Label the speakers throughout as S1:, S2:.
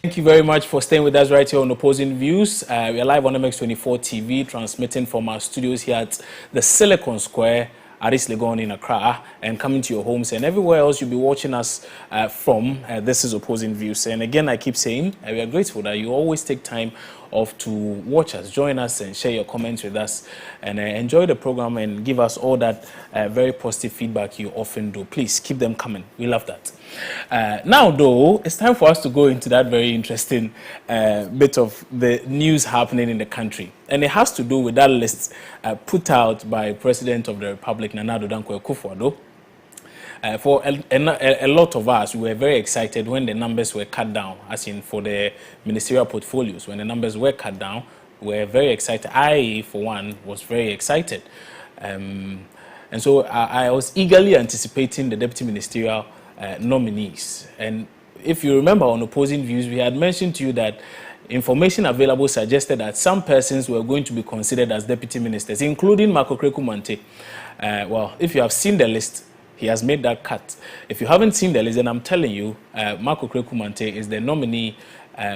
S1: Thank you very much for staying with us right here on Opposing Views. We are live on MX24 TV, transmitting from our studios here at the Silicon Square, Aris Legon in Accra, and coming to your homes and everywhere else you'll be watching us from. This is Opposing Views. And again, I keep saying, we are grateful that you always take time off to watch us, join us, and share your comments with us, and enjoy the program and give us all that very positive feedback you often do. Please keep them coming. We love that. Now, though, it's time for us to go into that very interesting bit of the news happening in the country. And it has to do with that list put out by President of the Republic, Nana Addo Dankwa Akufo-Addo. For a lot of us, we were very excited when the numbers were cut down, as in for the ministerial portfolios. When the numbers were cut down, we were very excited. I, for one, was very excited. And so I was eagerly anticipating the deputy ministerial nominees. And if you remember on Opposing Views, we had mentioned to you that information available suggested that some persons were going to be considered as deputy ministers, including Marco Kreku-Mante. Well, if you have seen the list, he has made that cut. If you haven't seen the list, then I'm telling you, Marco Kreku-Mante is the nominee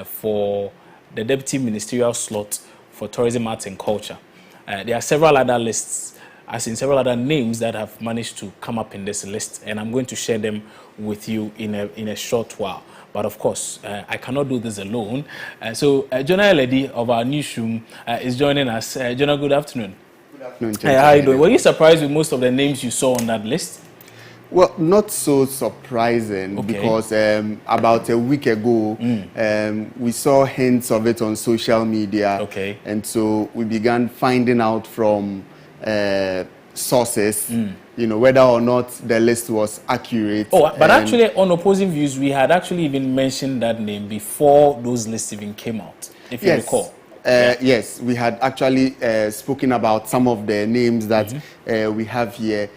S1: for the deputy ministerial slot for tourism, arts and culture. There are several other lists, as in several other names that have managed to come up in this list, and I'm going to share them with you in a short while. But of course, I cannot do this alone. So Jonah Lady of our newsroom is joining us. Jonah, good afternoon.
S2: Good afternoon.
S1: Hey, how are you doing? Were you surprised with most of the names you saw on that list?
S2: Well, not so surprising, because about a week ago, we saw hints of it on social media. And so we began finding out from sources, you know, whether or not the list was accurate.
S1: Oh, but actually on Opposing Views, we had actually even mentioned that name before those lists even came out, if you recall.
S2: Yes, we had actually spoken about some of the names that we have here.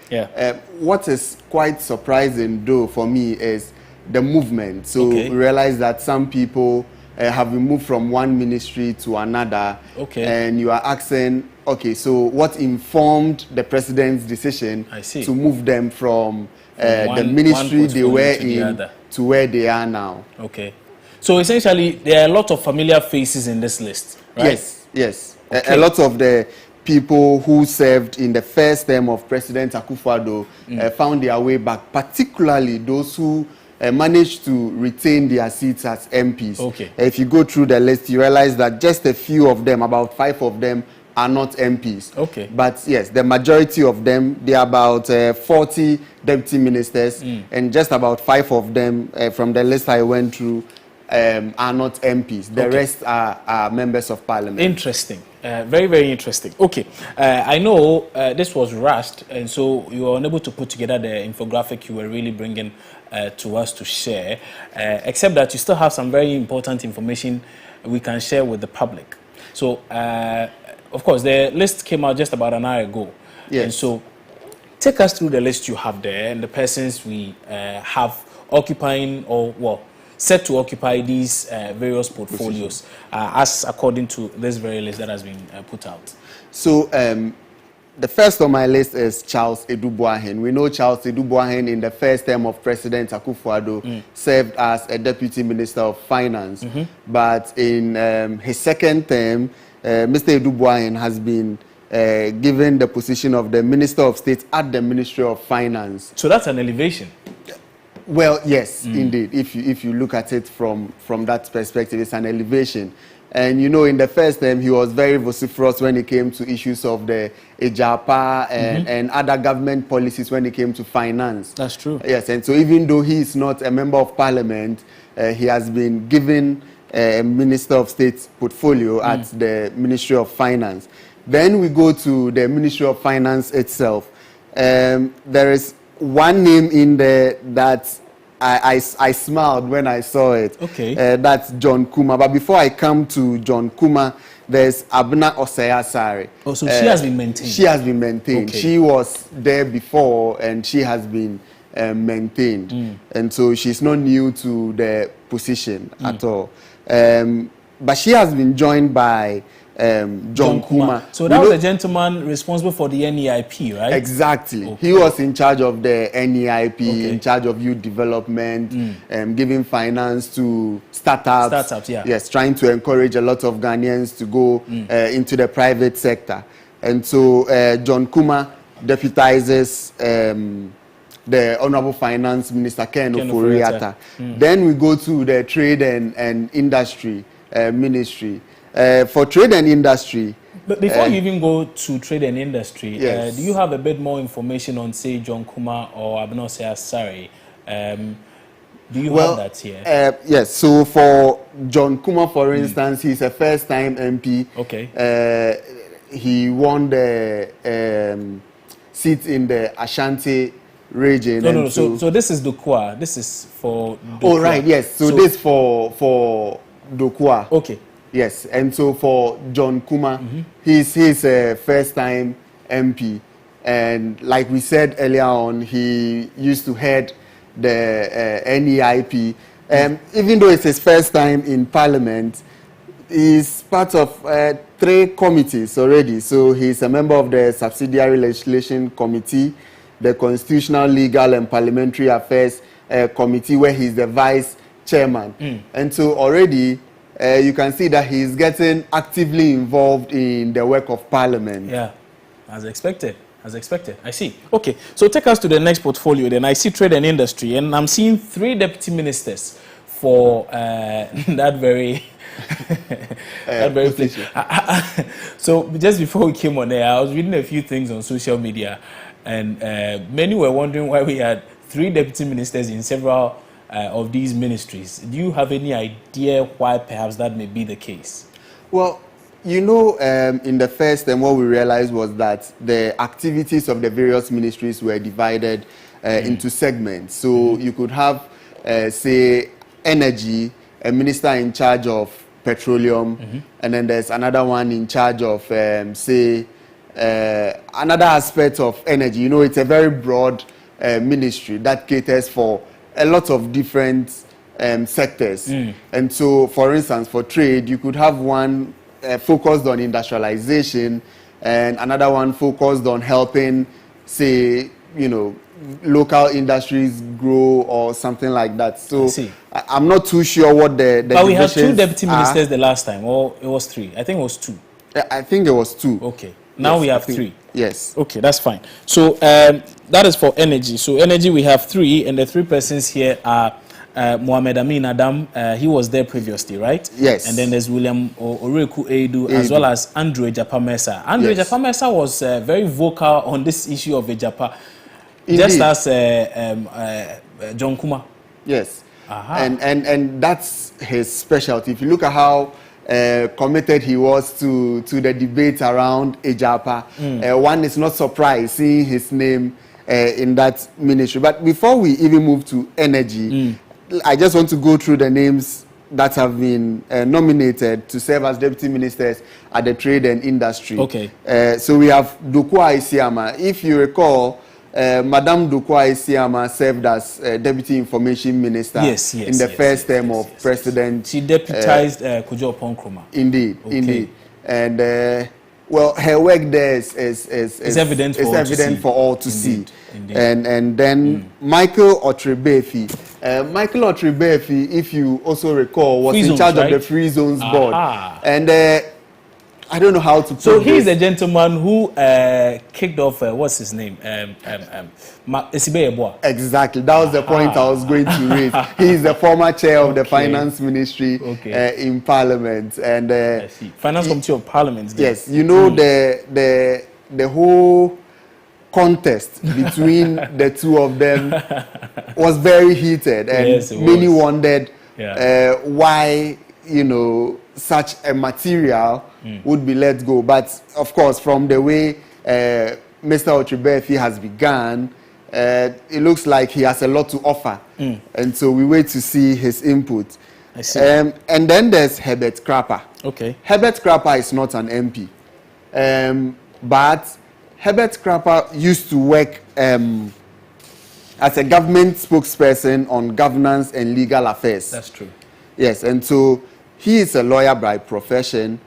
S2: What is quite surprising, though, for me is the movement. So we realize that some people have been moved from one ministry to another. And you are asking, okay, so what informed the president's decision to move them from the ministry they were in to where they are now?
S1: So essentially, there are a lot of familiar faces in this list, right?
S2: Yes. A lot of the people who served in the first term of President Akufo-Addo found their way back, particularly those who managed to retain their seats as MPs. If you go through the list, you realize that just a few of them, about 5 of them, are not MPs. But yes, the majority of them, they are about 40 deputy ministers, and just about 5 of them from the list I went through are not MPs. The rest are members of parliament.
S1: Interesting. Very, very interesting. I know this was rushed, and so you were unable to put together the infographic you were really bringing to us to share, except that you still have some very important information we can share with the public. So, of course, the list came out just about an hour ago. And so, take us through the list you have there and the persons we have occupying, or, well, set to occupy these various portfolios, as according to this very list that has been put out.
S2: So, the first on my list is Charles Edu-Boahen. We know Charles Edu-Boahen in the first term of President Akufo-Addo served as a Deputy Minister of Finance. But in his second term, Mr. Edu-Boahen has been given the position of the Minister of State at the Ministry of Finance.
S1: So that's an elevation.
S2: Well, yes, indeed. If you look at it from that perspective, it's an elevation. And you know, in the first term, he was very vociferous when it came to issues of the Ejapa and other government policies when it came to finance.
S1: That's true.
S2: Yes, and so even though he is not a member of parliament, he has been given a Minister of State portfolio at the Ministry of Finance. Then we go to the Ministry of Finance itself. There is one name in there that I smiled when I saw it. That's John Kuma. But before I come to John Kuma, there's Abna Osayasare.
S1: Oh, so she has been maintained.
S2: She has been maintained. She was there before, and she has been maintained. And so she's not new to the position at all. But she has been joined by John Kuma.
S1: So that was the gentleman responsible for the NEIP, right?
S2: Exactly.
S1: Okay.
S2: He was in charge of the NEIP, in charge of youth development, giving finance to startups.
S1: Startups, yeah.
S2: Yes, trying to encourage a lot of Ghanaians to go into the private sector. And so John Kuma deputizes the Honorable Finance Minister Ken Ofori-Atta. Then we go to the Trade and Industry Ministry. For Trade and Industry.
S1: But before you even go to Trade and Industry,
S2: yes.
S1: Do you have a bit more information on, say, John Kuma or Abnose Asare? Do you have that here?
S2: Yes. So for John Kuma, for instance, he's a first-time MP.
S1: Okay.
S2: He won the seat in the Ashanti region.
S1: No. So this is Dokwa. This is for Dokwa.
S2: Oh, right. Yes. So this for Dokwa.
S1: Okay.
S2: Yes. And so for John Kuma, he's a first-time MP. And like we said earlier on, he used to head the NEIP. Even though it's his first time in Parliament, he's part of 3 committees already. So he's a member of the Subsidiary Legislation Committee, the Constitutional, Legal and Parliamentary Affairs Committee, where he's the Vice Chairman. And so already you can see that he's getting actively involved in the work of Parliament.
S1: Yeah, as expected. I see. Okay, so take us to the next portfolio then. I see Trade and Industry, and I'm seeing 3 deputy ministers for that very position. So just before we came on air, I was reading a few things on social media, and many were wondering why we had 3 deputy ministers in several of these ministries. Do you have any idea why perhaps that may be the case?
S2: Well, you know, in the first term, what we realized was that the activities of the various ministries were divided into segments. So you could have, say, energy, a minister in charge of petroleum, and then there's another one in charge of, say, another aspect of energy. You know, it's a very broad ministry that caters for a lot of different sectors. And so, for instance, for trade, you could have one focused on industrialization and another one focused on helping, say, you know, local industries grow or something like that. So I'm not too sure what the
S1: but we had 2 deputy ministers the last time, or it was 3? I think it was 2.
S2: I think it was 2.
S1: Okay. Now we have 3.
S2: Yes.
S1: Okay, that's fine. So that is for energy. So energy we have 3, and the 3 persons here are Mohamed Amin Adam, he was there previously, right?
S2: Yes.
S1: And then there's William Oreku Eidu, as well as Andrew Ejapa-Mensah. Andrew Ejapa-Mensah was very vocal on this issue of Ejapa, just as John Kuma.
S2: Yes. And that's his specialty. If you look at how committed he was to the debate around Ejapa, one is not surprised seeing his name in that ministry. But before we even move to energy, I just want to go through the names that have been nominated to serve as deputy ministers at the Trade and Industry.
S1: Okay.
S2: So we have Dokwa Isiama. If you recall, Madame Dokwa Isiama served as Deputy Information Minister in the first term of President.
S1: She deputized Kojo Oppong-Nkrumah.
S2: Indeed. And well, her work there is
S1: evident
S2: for all to see.
S1: Indeed.
S2: And then Michael Otrebefi. Michael Otrebefi, if you also recall, was in charge of the Free Zones Board. And I don't know how to put
S1: So he's the gentleman who kicked off, what's his name? Esibe Yeboah.
S2: Exactly. That was the point I was going to raise. He's the former chair of the Finance Ministry in Parliament. And
S1: I see. Finance Committee of Parliament.
S2: Yes. You know, the whole contest between the two of them was very heated. And many wondered why, you know, such a material would be let go. But of course, from the way Mr. Otrebefi has begun, it looks like he has a lot to offer. And so we wait to see his input.
S1: I see.
S2: And then there's Herbert Krapper.
S1: Okay.
S2: Herbert Krapper is not an MP. But Herbert Krapper used to work as a government spokesperson on governance and legal affairs.
S1: That's true.
S2: Yes, and so he is a lawyer by profession.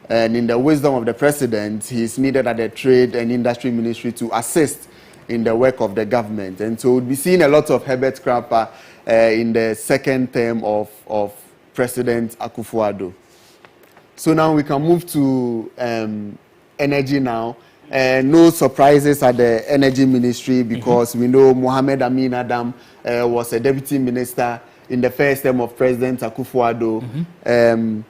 S2: And in the wisdom of the president, he's needed at the Trade and Industry Ministry to assist in the work of the government. And so we'll be seeing a lot of Herbert Krapah in the second term of President Akufo-Addo. So now we can move to energy now. No surprises at the Energy Ministry because we know Mohamed Amin Adam was a deputy minister in the first term of President Akufo-Addo.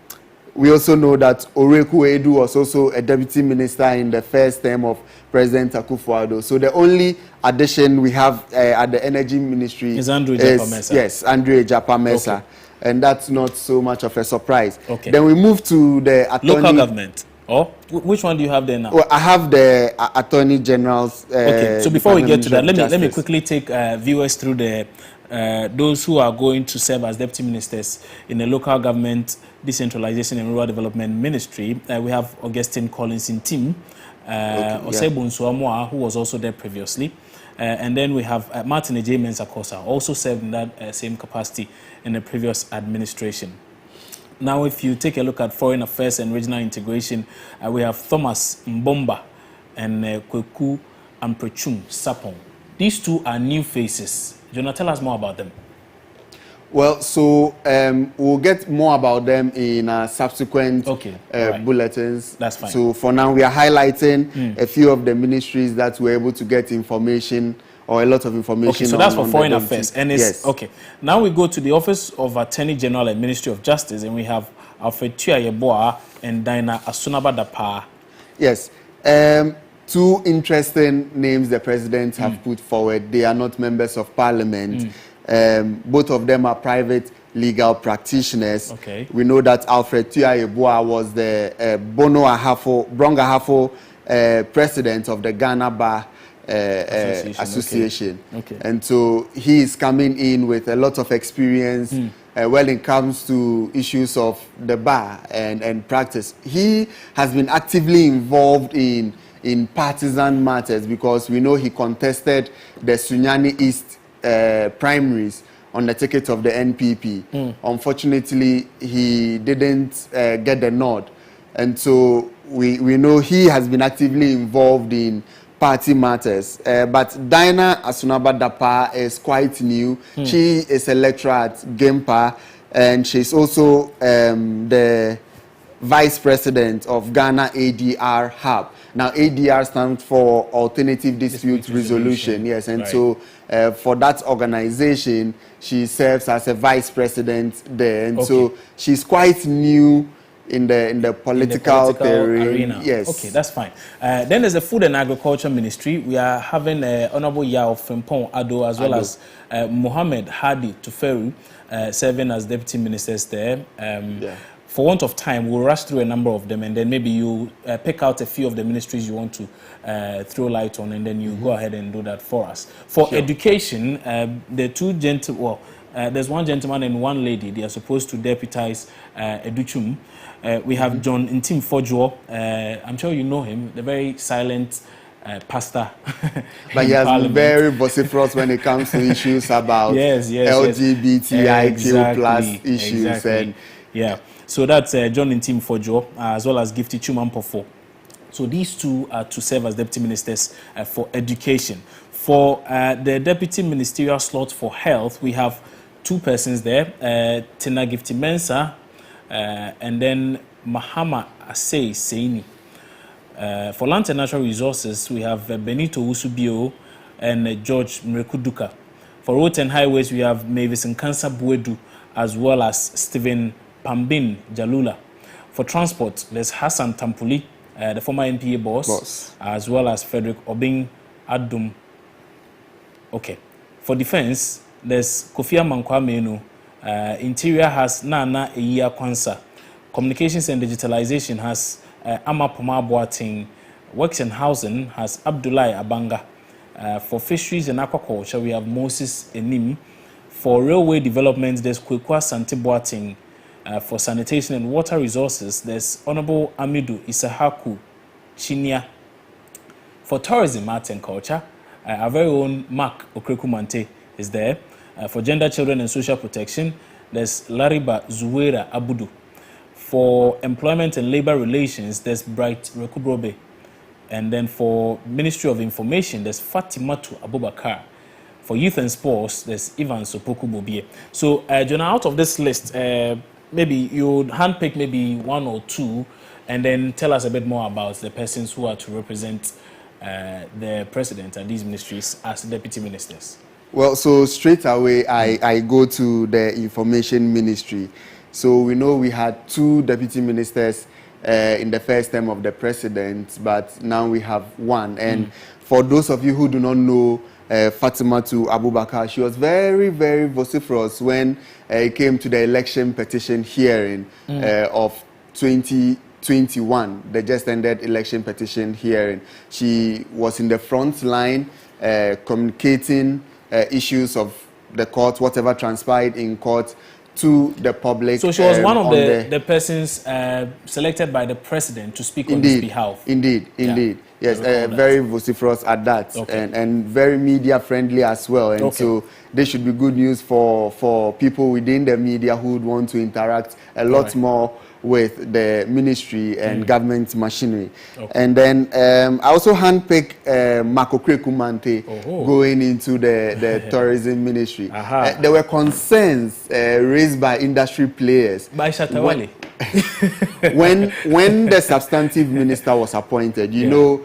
S2: We also know that Oreku Edu was also a deputy minister in the first term of President Akufo-Addo. So the only addition we have at the Energy Ministry
S1: is Andrew Ejapa-Mensah.
S2: Yes, Andrew Ejapa-Mensah. Okay. And that's not so much of a surprise.
S1: Okay.
S2: Then we move to the attorney...
S1: Local government. Oh, which one do you have there now?
S2: Well, I have the Attorney General's...
S1: okay, so before we get to that, let me quickly take viewers through the those who are going to serve as deputy ministers in the Local Government, Decentralization and Rural Development Ministry. We have Augustine Collins in team, Osebo Nsuamoa, who was also there previously. And then we have Martin J. Mensah-Kosa, also served in that same capacity in the previous administration. Now, if you take a look at Foreign Affairs and Regional Integration, we have Thomas Mbomba and Kweku Amprechum Sapong. These two are new faces. Jonah, tell us more about them.
S2: Well, so we'll get more about them in subsequent bulletins.
S1: That's fine.
S2: So for now, we are highlighting a few of the ministries that were able to get information or a lot of information.
S1: Okay, so that's for Foreign Affairs. And it's, yes. Okay, now we go to the Office of Attorney General and Ministry of Justice, and we have Alfred Tuayeboa and Dinah Asunaba-Dapah.
S2: Yes. Two interesting names the president have put forward. They are not members of parliament. Both of them are private legal practitioners.
S1: Okay.
S2: We know that Alfred Tuayeboa was the Bronga Ahafo president of the Ghana Bar Association.
S1: Okay.
S2: And so he is coming in with a lot of experience when it comes to issues of the bar and practice. He has been actively involved in partisan matters because we know he contested the Sunyani East primaries on the ticket of the NPP. Unfortunately, he didn't get the nod. And so we know he has been actively involved in party matters. But Dinah Asunaba-Dapah is quite new. She is a lecturer at GEMPA, and she's also the vice president of Ghana ADR Hub. Now, ADR stands for Alternative Dispute Resolution. Yes, and so for that organization, she serves as a vice president there. And so she's quite new in the political
S1: arena.
S2: Yes.
S1: Okay, that's fine. Then there's the Food and Agriculture Ministry. We are having Honorable Yao Frimpong Ado as well as Mohammed Hadi Tuferu serving as deputy ministers there. For want of time, we'll rush through a number of them, and then maybe you pick out a few of the ministries you want to throw light on, and then you go ahead and do that for us. For education, the two gentlemen, there's one gentleman and one lady. They are supposed to deputize Educhum. We have John Ntim Fojo. I'm sure you know him, the very silent pastor.
S2: But he has been very vociferous when it comes to issues about LGBTIQ plus issues. And
S1: so that's John Ntim Fojo, as well as Gifty Chumampofo. So these two are to serve as deputy ministers for education. For the deputy ministerial slot for health, we have two persons there, Tina Gifty Mensah, and then Mahama Asei Seini. For land and natural resources, we have Benito Usubio and George Mrekuduka. For roads and highways, we have Mavis Nkansa Buedu, as well as Stephen Pambin Jalula. For transport, there's Hassan Tampuli, the former NPA boss, as well as Frederick Obing Adum. Okay. For defense, there's Kofi Amankwamenu. Interior has Nana Eya Kwansa. Communications and digitalization has Ama Poma Boating. Works and housing has Abdullahi Abanga. For fisheries and aquaculture, we have Moses Enim. For railway development, there's Kwekwa Santi Boating. For sanitation and water resources, there's Honorable Amidu Isahaku Chinia. For tourism, arts and culture, our very own Mark Okrekumante is there. For gender, children and social protection, there's Lariba Zuwera Abudu. For Employment and Labor Relations, there's Bright Rekubrobe. And then for Ministry of Information, there's Fatimatu Abubakar. For Youth and Sports, there's Ivan Sopoku Bobie. So, Jonah, out of this list, maybe you would handpick maybe one or two and then tell us a bit more about the persons who are to represent the president and these ministries as deputy ministers.
S2: Well, so straight away, I go to the information ministry. So we know we had 2 deputy ministers in the first term of the president, but now we have 1. And for those of you who do not know Fatimatu Abubakar, she was very, very vociferous when it came to the election petition hearing of 2021, the just ended election petition hearing. She was in the front line communicating issues of the court, whatever transpired in court, to the public.
S1: So she was one of the persons selected by the president to speak on his behalf. Indeed.
S2: Yes, very vociferous at that, and very media friendly as well. And so this should be good news for people within the media who would want to interact a lot more with the ministry and government machinery. And then I also handpicked Marco Krekumante going into the tourism ministry. There were concerns raised by industry players.
S1: By Shatawale.
S2: When the substantive minister was appointed, you know,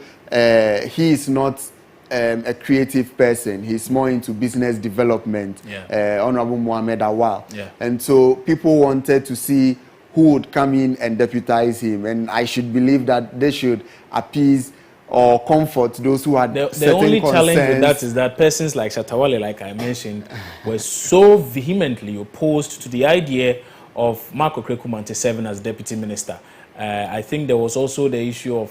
S2: he is not a creative person. He's more into business development, Honorable Mohamed Awal. And so people wanted to see who would come in and deputize him. And I should believe that they should appease or comfort those who had certain concerns. The only
S1: challenge with that is that persons like Shatawale, like I mentioned, were so vehemently opposed to the idea of Marco Krekumante serving as deputy minister. I think there was also the issue of,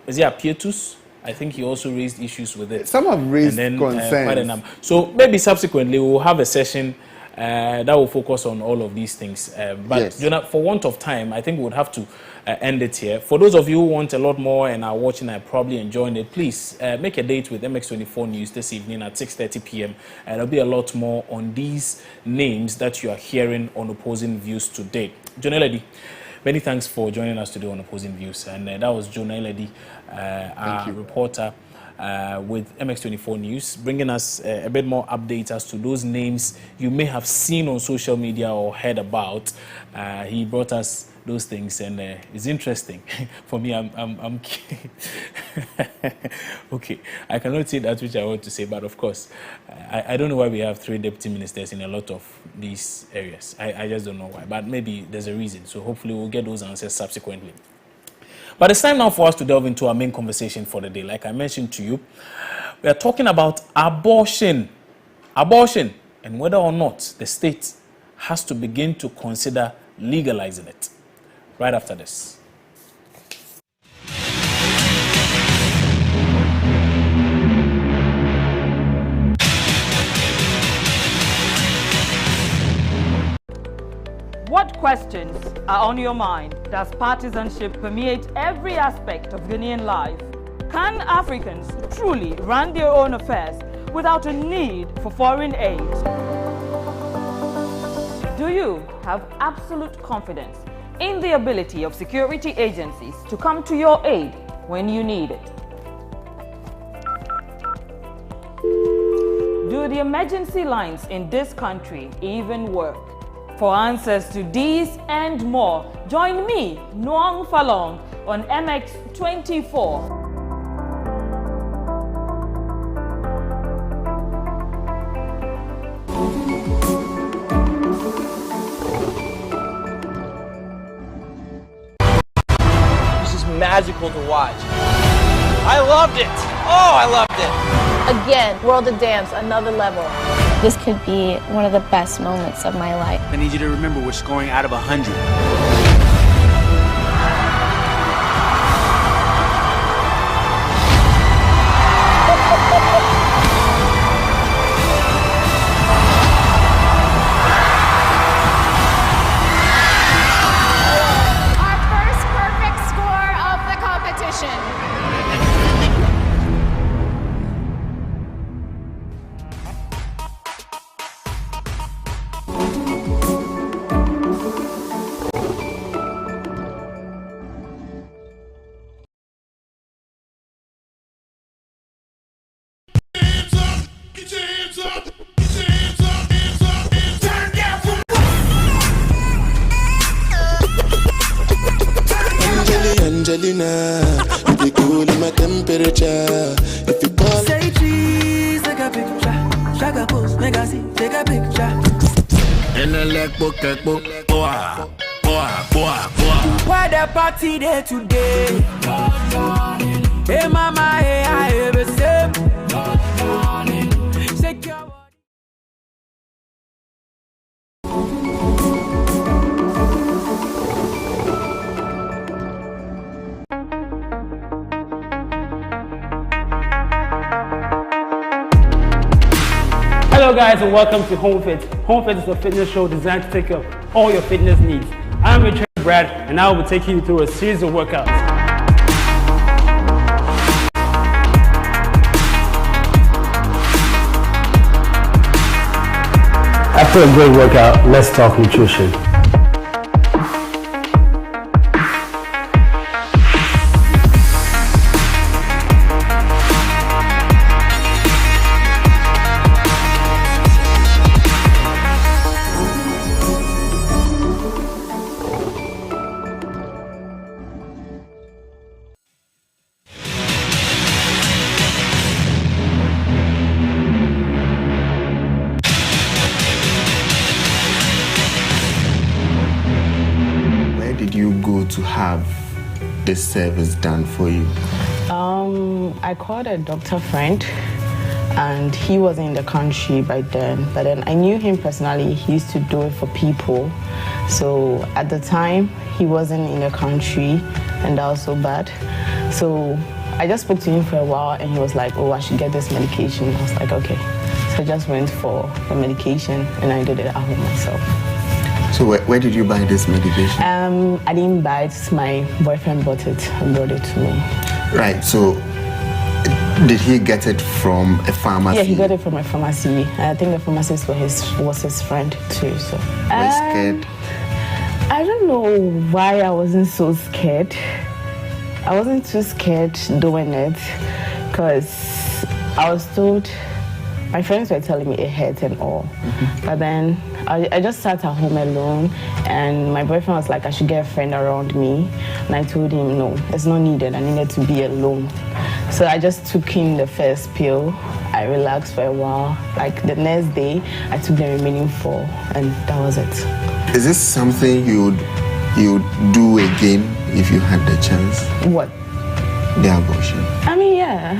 S1: is it Apietus? I think he also raised issues with it.
S2: Some have raised concerns.
S1: So maybe subsequently we'll have a session that will focus on all of these things. But Jonah, for want of time, I think we would have to end it here. For those of you who want a lot more and are watching and probably enjoying it, please make a date with MX24 News this evening at 6:30 p.m. And there'll be a lot more on these names that you are hearing on Opposing Views today. Jonah Lady, many thanks for joining us today on Opposing Views. And that was Jonah Lady, our reporter with MX24 News, bringing us a bit more updates as to those names you may have seen on social media or heard about. He brought us those things, and it's interesting. For me, I'm okay. I cannot say that which I want to say, but of course, I don't know why we have 3 deputy ministers in a lot of these areas. I just don't know why, but maybe there's a reason. So hopefully we'll get those answers subsequently. But it's time now for us to delve into our main conversation for the day. Like I mentioned to you, we are talking about abortion. Abortion, and whether or not the state has to begin to consider legalizing it. Right after this.
S3: What questions are on your mind? Does partisanship permeate every aspect of Ghanaian life? Can Africans truly run their own affairs without a need for foreign aid? Do you have absolute confidence in the ability of security agencies to come to your aid when you need it? Do the emergency lines in this country even work? For answers to these and more, join me, Noang Falong, on MX24.
S4: This is magical to watch. I loved it. Oh, I loved it.
S5: Again, World of Dance, another level. This could be one of the best moments of my life.
S4: I need you to remember we're scoring out of 100.
S6: Our first perfect score of the competition.
S7: temperature. If you call,
S8: say cheese, take a picture. Shaka post, make I see, take a picture.
S7: and the leg book, boah.
S8: Why the party there today? Hey mama, hey I ever say. Shake your body.
S9: Hello guys and welcome to Home Fit. Home Fit is a fitness show designed to take care of all your fitness needs. I'm your trainer Brad and I will be taking you through a series of workouts. After a great workout, let's talk nutrition.
S2: To have this service done for you?
S10: I called a doctor friend and he wasn't in the country by then, but then I knew him personally. He used to do it for people. So at the time he wasn't in the country and that was so bad. So I just spoke to him for a while and he was like, oh, I should get this medication. I was like, okay. So I just went for the medication and I did it at home myself.
S2: So where did you buy this medication?
S10: I didn't buy it. My boyfriend bought it and brought it to me.
S2: Right. So did he get it from a pharmacy?
S10: Yeah, he got it from a pharmacy. I think the pharmacist was his friend too. So.
S2: Were you scared?
S10: I don't know why I wasn't so scared. I wasn't too scared doing it because I was told. My friends were telling me it hurt and all. But then I just sat at home alone and my boyfriend was like, I should get a friend around me. And I told him, no, it's not needed. I needed to be alone. So I just took in the first pill. I relaxed for a while. Like the next day, I took the remaining 4 and that was it.
S2: Is this something you'd do again if you had the chance?
S10: What?
S2: The abortion.
S10: I mean, yeah,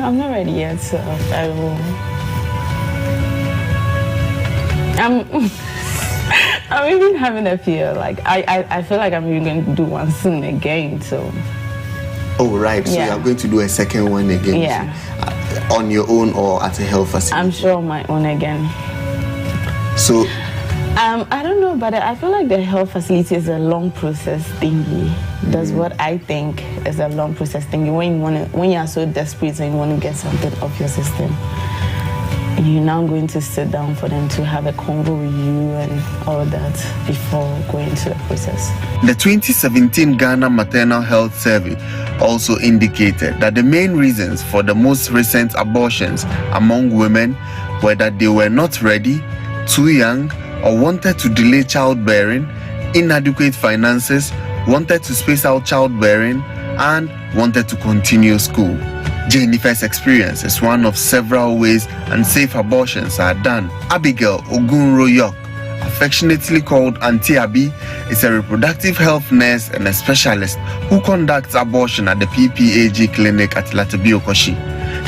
S10: I'm not ready yet, so I will. I'm even having a fear. Like I feel like I'm even going to do one soon again. So.
S2: Oh right. So you are going to do a second one again.
S10: Yeah.
S2: On your own or at a health facility?
S10: I'm sure on my own again.
S2: So.
S10: I don't know, but I feel like the health facility is a long process thingy. That's what I think is a long process thingy. When you are so desperate and you want to get something off your system. You're now going to sit down for them to have a convo with you and all that before going to the process.
S2: The 2017 Ghana Maternal Health Survey also indicated that the main reasons for the most recent abortions among women were that they were not ready, too young, or wanted to delay childbearing, inadequate finances, wanted to space out childbearing, and wanted to continue school. Jennifer's experience is one of several ways unsafe abortions are done. Abigail Ogunroyok, affectionately called Auntie Abi, is a reproductive health nurse and a specialist who conducts abortion at the PPAG clinic at Latibiokoshi.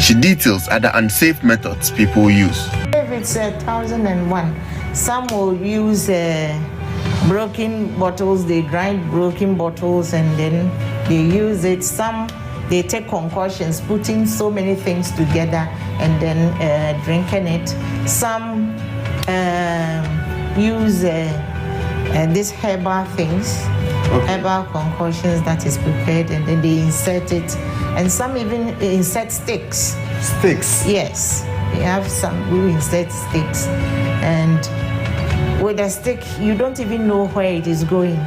S2: She details other unsafe methods people use.
S11: If it's 1001, some will use broken bottles, they grind broken bottles and then they use it. Some they take concoctions, putting so many things together and then drinking it. Some use these herbal things, herbal concoctions that is prepared and then they insert it. And some even insert sticks.
S2: Sticks?
S11: Yes. They have some who insert sticks. And with a stick, you don't even know where it is going.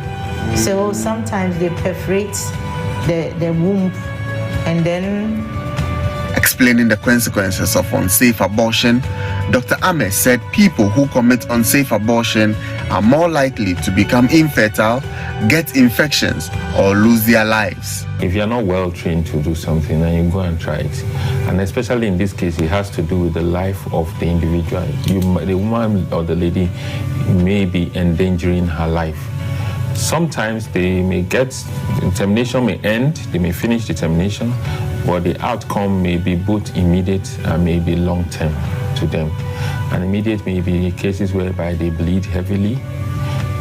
S11: So sometimes they perforate the womb and then...
S2: Explaining the consequences of unsafe abortion, Dr. Ahmed said people who commit unsafe abortion are more likely to become infertile, get infections, or lose their lives.
S12: If you're not well trained to do something, then you go and try it. And especially in this case, it has to do with the life of the individual. The woman or the lady may be endangering her life. Sometimes they may get, termination may end, they may finish the termination, but the outcome may be both immediate and may be long-term to them. And immediate may be cases whereby they bleed heavily.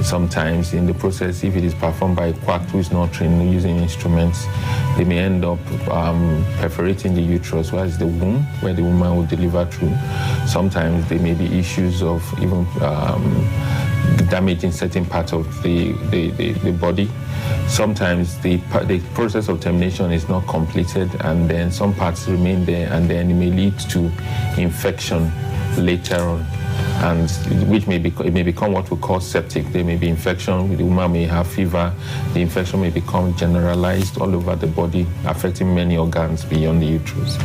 S12: Sometimes in the process, if it is performed by a quack who is not trained using instruments, they may end up perforating the uterus, where is the womb, where the woman will deliver through. Sometimes there may be issues of even damaging certain parts of the body. Sometimes the process of termination is not completed, and then some parts remain there, and then it may lead to infection later on, and which may become what we call septic. There may be infection. The woman may have fever. The infection may become generalized all over the body, affecting many organs beyond the uterus.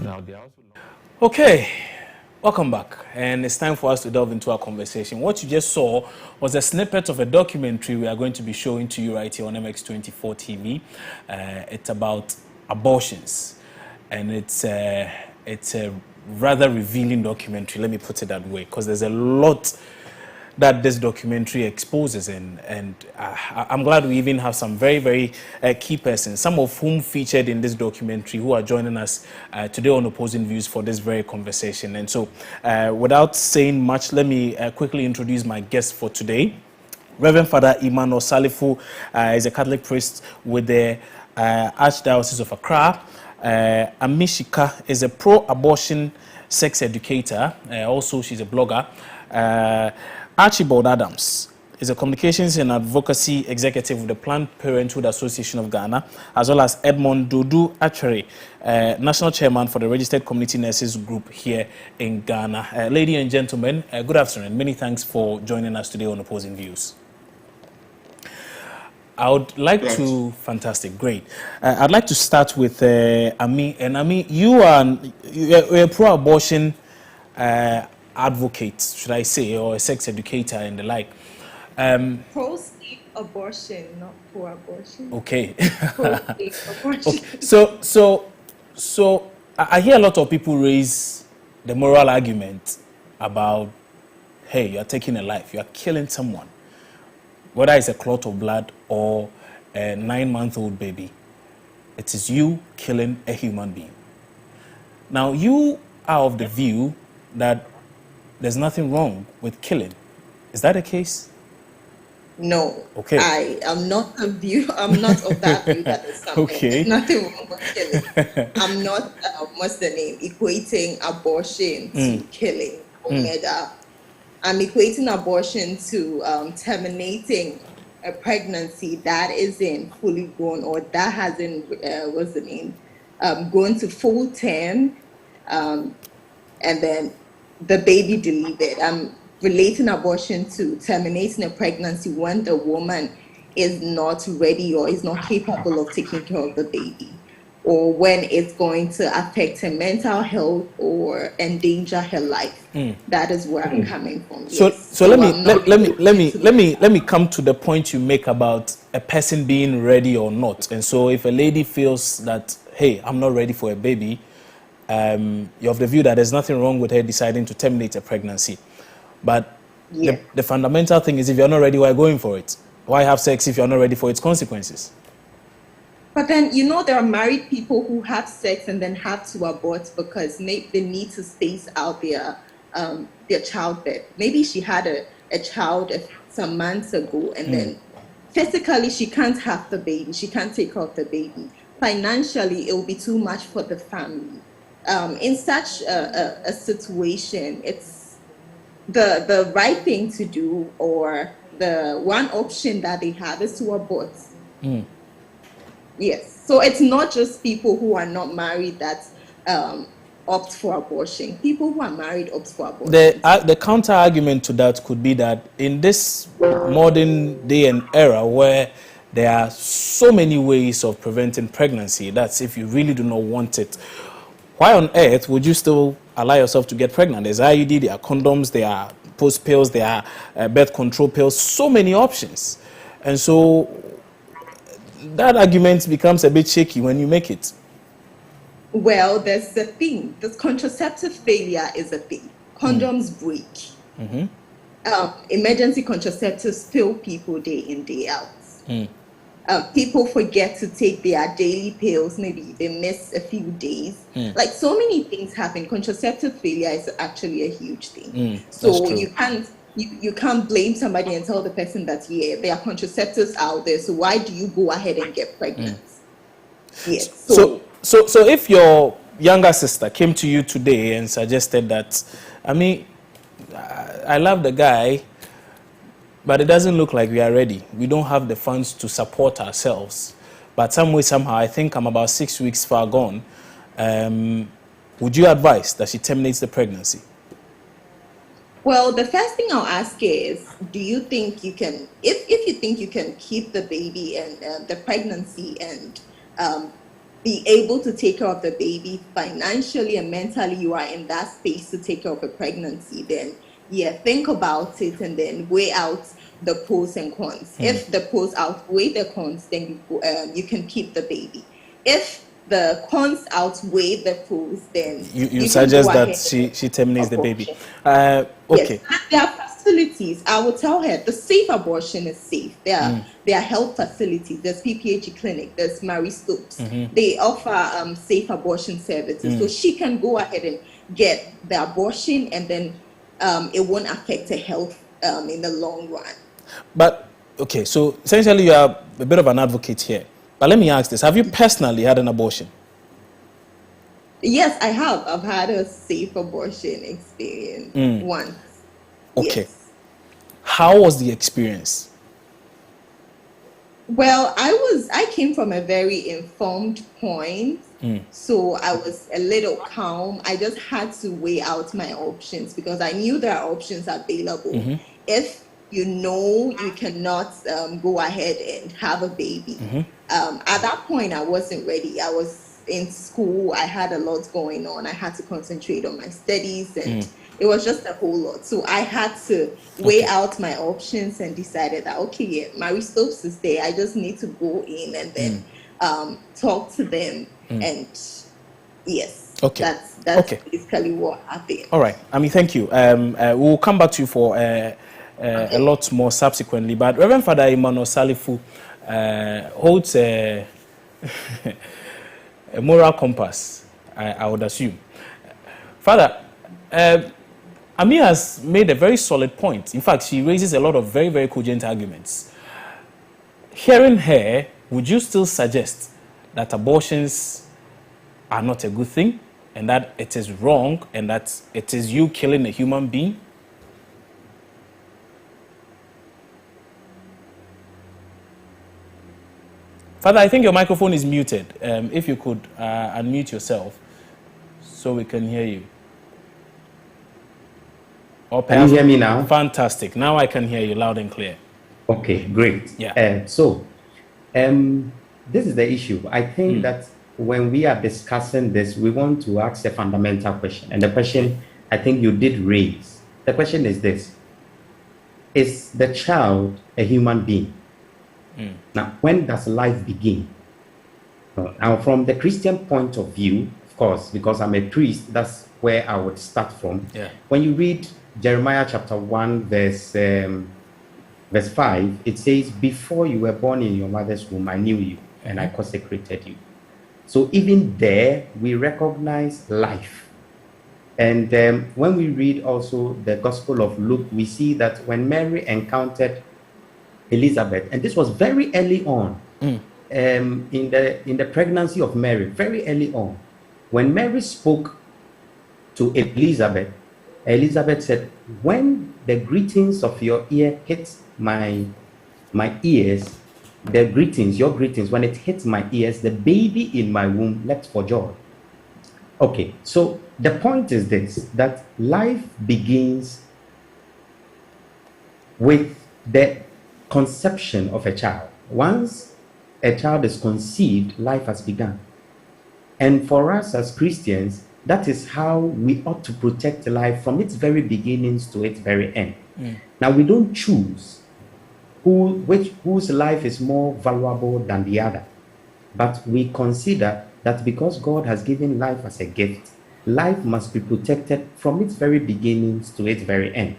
S12: Now,
S1: okay. Welcome back, and it's time for us to delve into our conversation. What you just saw was a snippet of a documentary we are going to be showing to you right here on MX24 TV. It's about abortions, and it's a rather revealing documentary, let me put it that way, because there's a lot that this documentary exposes, and I'm glad we even have some very, very key persons, some of whom featured in this documentary, who are joining us today on Opposing Views for this very conversation. And so, without saying much, let me quickly introduce my guest for today. Reverend Father Emmanuel Salifu is a Catholic priest with the Archdiocese of Accra. Amishika is a pro-abortion sex educator. Also, she's a blogger. Archibald Adams is a communications and advocacy executive with the Planned Parenthood Association of Ghana, as well as Edmond Dodu Achere, national chairman for the Registered Community Nurses Group here in Ghana. Ladies and gentlemen, good afternoon. Many thanks for joining us today on Opposing Views. I would like to, fantastic, great. I'd like to start with Ami. And Ami, you're a pro-abortion advocate, should I say, or a sex educator and the like.
S13: Pro-state abortion, not pro-abortion.
S1: Okay.
S13: Pro-state abortion.
S1: Okay. So I hear a lot of people raise the moral argument about, hey, you're taking a life, you're killing someone, whether it's a clot of blood or a 9-month-old baby. It is you killing a human being. Now, you are of the view that there's nothing wrong with killing. Is that the case?
S13: No.
S1: Okay.
S13: I am not of that view that there's something.
S1: Okay.
S13: There's nothing wrong with killing. I'm not, what's the name, equating abortion to killing or murder. I'm equating abortion to terminating a pregnancy that isn't fully grown or that hasn't, gone to full term, and then the baby delivered. I'm relating abortion to terminating a pregnancy when the woman is not ready or is not capable of taking care of the baby, or when it's going to affect her mental health or endanger her life. That is where I'm coming from.
S1: So let me come to the point you make about a person being ready or not. And so if a lady feels that, hey, I'm not ready for a baby, you're of the view that there's nothing wrong with her deciding to terminate a pregnancy. But the fundamental thing is, if you're not ready, why going for it? Why have sex if you're not ready for its consequences?
S13: But then, there are married people who have sex and then have to abort because they need to space out their childbirth. Maybe she had a child some months ago, and then physically she can't have the baby. She can't take care of the baby. Financially, it will be too much for the family. In such a situation, it's the right thing to do, or the one option that they have is to abort. Yes. So it's not just people who are not married that opt for abortion. People who are married opt for abortion.
S1: The counter argument to that could be that in this modern day and era where there are so many ways of preventing pregnancy, that's if you really do not want it, why on earth would you still allow yourself to get pregnant? There's IUD, there are condoms, there are menopause pills, there are birth control pills, so many options. And so that argument becomes a bit shaky when you make it.
S13: Well, there's the thing. This contraceptive failure is a thing. Condoms break. Emergency contraceptives fail people day in, day out. People forget to take their daily pills. Maybe they miss a few days. Like, so many things happen. Contraceptive failure is actually a huge thing. So you can't blame somebody and tell the person that, yeah, there are contraceptives out there, so why do you go ahead and get pregnant? Yes.
S1: So if your younger sister came to you today and suggested that, I mean, I love the guy, but it doesn't look like we are ready. We don't have the funds to support ourselves. But some way, somehow, I think I'm about 6 weeks far gone. Would you advise that she terminates the pregnancy?
S13: Well, the first thing I'll ask is, do you think you can, if you think you can keep the baby and the pregnancy and be able to take care of the baby financially and mentally, you are in that space to take care of a pregnancy, then yeah, think about it and then weigh out the pros and cons. If the pros outweigh the cons, then you can keep the baby. If the cons outweigh the pros, then
S1: you suggest that she terminates the baby. Okay.
S13: Yes. There are facilities. I will tell her the safe abortion is safe. There are health facilities. There's PPH clinic. There's Mary Stopes. They offer safe abortion services, so she can go ahead and get the abortion, and then it won't affect her health in the long run.
S1: But okay, so essentially you are a bit of an advocate here. But let me ask this: have you personally had an abortion?
S13: Yes, I have. I've had a safe abortion experience once.
S1: Okay.
S13: Yes.
S1: How was the experience?
S13: Well, I came from a very informed point, so I was a little calm. I just had to weigh out my options because I knew there are options available. If you know you cannot go ahead and have a baby. At that point, I wasn't ready. I was in school. I had a lot going on. I had to concentrate on my studies, and it was just a whole lot. So I had to weigh out my options and decided that, okay, yeah, Mary Stopes is there. I just need to go in and then talk to them. And yes, that's basically what happened.
S1: All right. I mean, thank you. We'll come back to you for a lot more subsequently. But Reverend Father Emmanuel Salifu holds a moral compass, I would assume. Father, Ami has made a very solid point. In fact, she raises a lot of very, very cogent arguments. Hearing her, would you still suggest that abortions are not a good thing, and that it is wrong, and that it is you killing a human being? Father, I think your microphone is muted. If you could unmute yourself so we can hear you. Or
S14: can you hear me now?
S1: Fantastic. Now I can hear you loud and clear.
S14: Okay, great.
S1: Yeah.
S14: This is the issue. I think that when we are discussing this, we want to ask a fundamental question. And the question I think you did raise, the question is this: is the child a human being? Now, when does life begin? Now, from the Christian point of view, of course, because I'm a priest, that's where I would start from.
S1: Yeah.
S14: When you read Jeremiah chapter 1, verse 5, it says, "Before you were born in your mother's womb, I knew you, and I consecrated you." So even there, we recognize life. And when we read also the Gospel of Luke, we see that when Mary encountered Elizabeth, and this was very early on in the pregnancy of Mary, very early on, when Mary spoke to Elizabeth, Elizabeth said, "When the greetings of your ear hit my ears, the greetings, your greetings, when it hits my ears, the baby in my womb leapt for joy." Okay, so the point is this, that life begins with the conception of a child. Once a child is conceived, life has begun. And for us as Christians, that is how we ought to protect life from its very beginnings to its very end. Now, we don't choose whose life is more valuable than the other, but we consider that because God has given life as a gift, life must be protected from its very beginnings to its very end.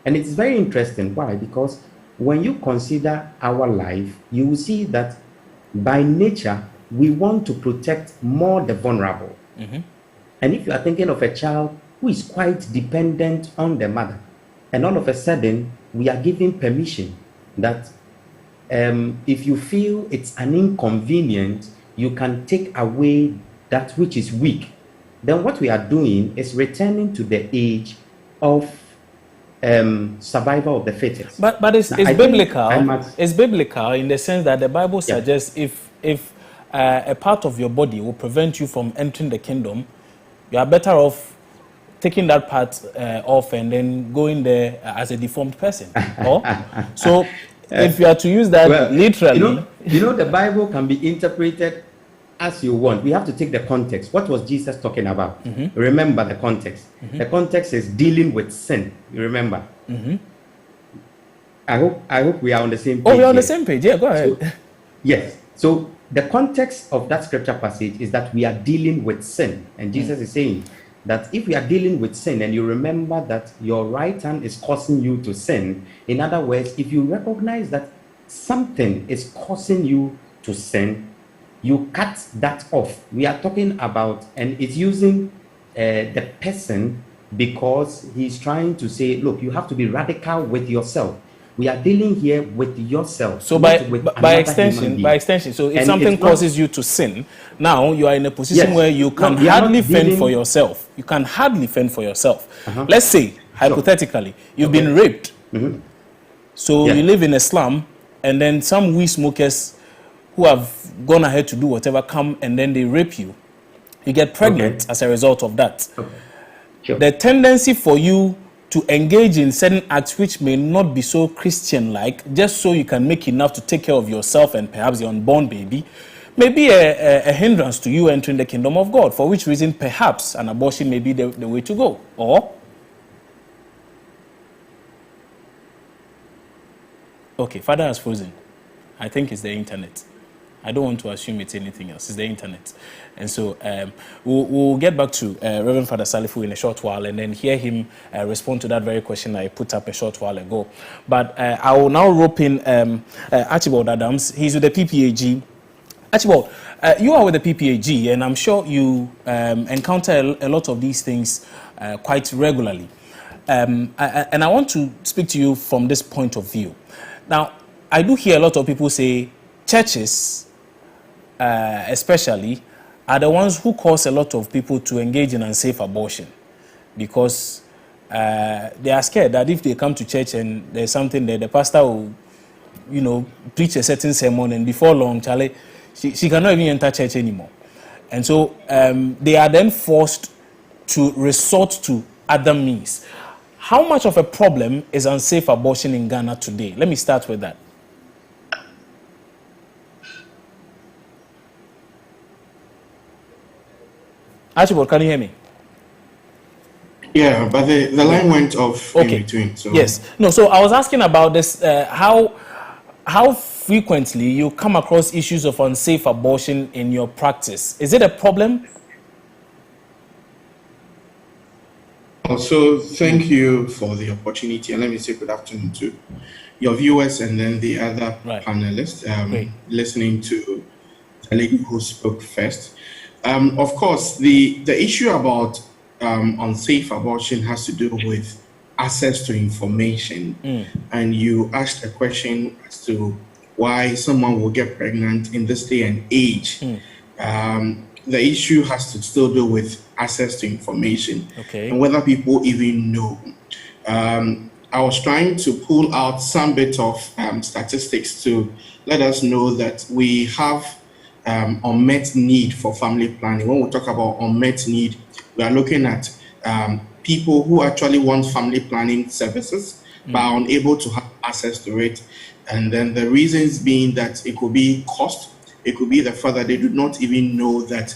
S14: And it's very interesting. Why? Because when you consider our life, you will see that by nature, we want to protect more the vulnerable. And if you are thinking of a child who is quite dependent on the mother, and all of a sudden, we are giving permission that if you feel it's an inconvenience, you can take away that which is weak. Then what we are doing is returning to the age of survival of the fittest.
S1: But it's biblical. It's biblical in the sense that the Bible suggests if a part of your body will prevent you from entering the kingdom, you are better off taking that part off and then going there as a deformed person. So if you are to use that literally,
S14: you know, the Bible can be interpreted as you want. We have to take the context. What was Jesus talking about? Remember the context. The context is dealing with sin. You remember? I hope we are on the same page.
S1: Oh, we are on the same page. Yeah, go ahead.
S14: So, yes. So the context of that scripture passage is that we are dealing with sin. And Jesus is saying that if we are dealing with sin and you remember that your right hand is causing you to sin, in other words, if you recognize that something is causing you to sin, you cut that off. We are talking about, and it's using the person because he's trying to say, look, you have to be radical with yourself. We are dealing here with yourself.
S1: So by extension, so if something causes you to sin, now you are in a position where you can hardly fend for yourself. You can hardly fend for yourself. Let's say, hypothetically, you've been raped. So you live in a slum, and then some weed smokers who have gone ahead to do whatever come and then they rape you. You get pregnant as a result of that. The tendency for you to engage in certain acts which may not be so Christian-like, just so you can make enough to take care of yourself and perhaps your unborn baby, may be a hindrance to you entering the kingdom of God, for which reason perhaps an abortion may be the way to go. Or, okay, Father has frozen. I think it's the internet. I don't want to assume it's anything else. It's the internet. And so we'll get back to Reverend Father Salifu in a short while and then hear him respond to that very question I put up a short while ago. But I will now rope in Archibald Adams. He's with the PPAG. Archibald, you are with the PPAG, and I'm sure you encounter a lot of these things quite regularly. And I want to speak to you from this point of view. Now, I do hear a lot of people say churches, especially, are the ones who cause a lot of people to engage in unsafe abortion because they are scared that if they come to church and there's something there, the pastor will, preach a certain sermon, and before long, Charlie, she cannot even enter church anymore. And so they are then forced to resort to other means. How much of a problem is unsafe abortion in Ghana today? Let me start with that. Archibald, can you hear me?
S15: Yeah, but the line went off in between. So.
S1: Yes. No, so I was asking about this, how frequently you come across issues of unsafe abortion in your practice. Is it a problem?
S15: Also, thank you for the opportunity, and let me say good afternoon to your viewers and then the other panelists listening to the lady who spoke first. Of course, the issue about unsafe abortion has to do with access to information. And you asked a question as to why someone will get pregnant in this day and age. The issue has to still do with access to information and whether people even know. I was trying to pull out some bit of statistics to let us know that we have unmet need for family planning. When we talk about unmet need, we are looking at people who actually want family planning services but are unable to have access to it. And then the reasons being that it could be cost, it could be the fact that they do not even know that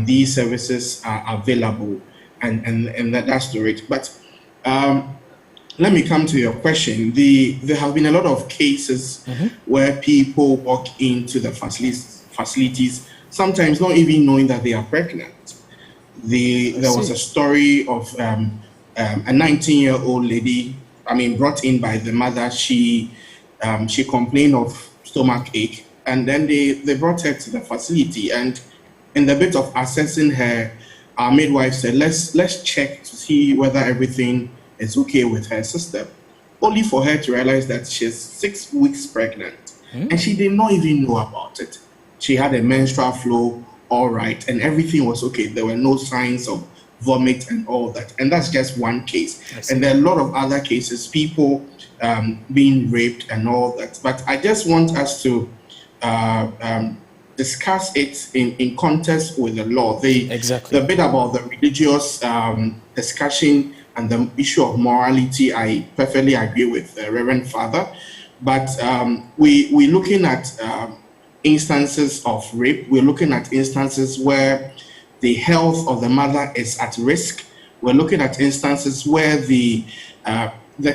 S15: these services are available, and that's the rate. But let me come to your question. There have been a lot of cases where people walk into the facilities, sometimes not even knowing that they are pregnant. There was a story of a 19-year-old lady, brought in by the mother. She complained of stomach ache, and then they brought her to the facility. And in the bit of assessing her, our midwife said, let's check to see whether everything is okay with her system, only for her to realize that she's 6 weeks pregnant, and she did not even know about it. She had a menstrual flow all right, and everything was okay. There were no signs of vomit and all that, and that's just one case. And there are a lot of other cases, people being raped and all that. But I just want us to discuss it in context with the law. The bit about the religious discussion and the issue of morality, I perfectly agree with the Reverend Father. But we're looking at instances of rape. We're looking at instances where the health of the mother is at risk. We're looking at instances where the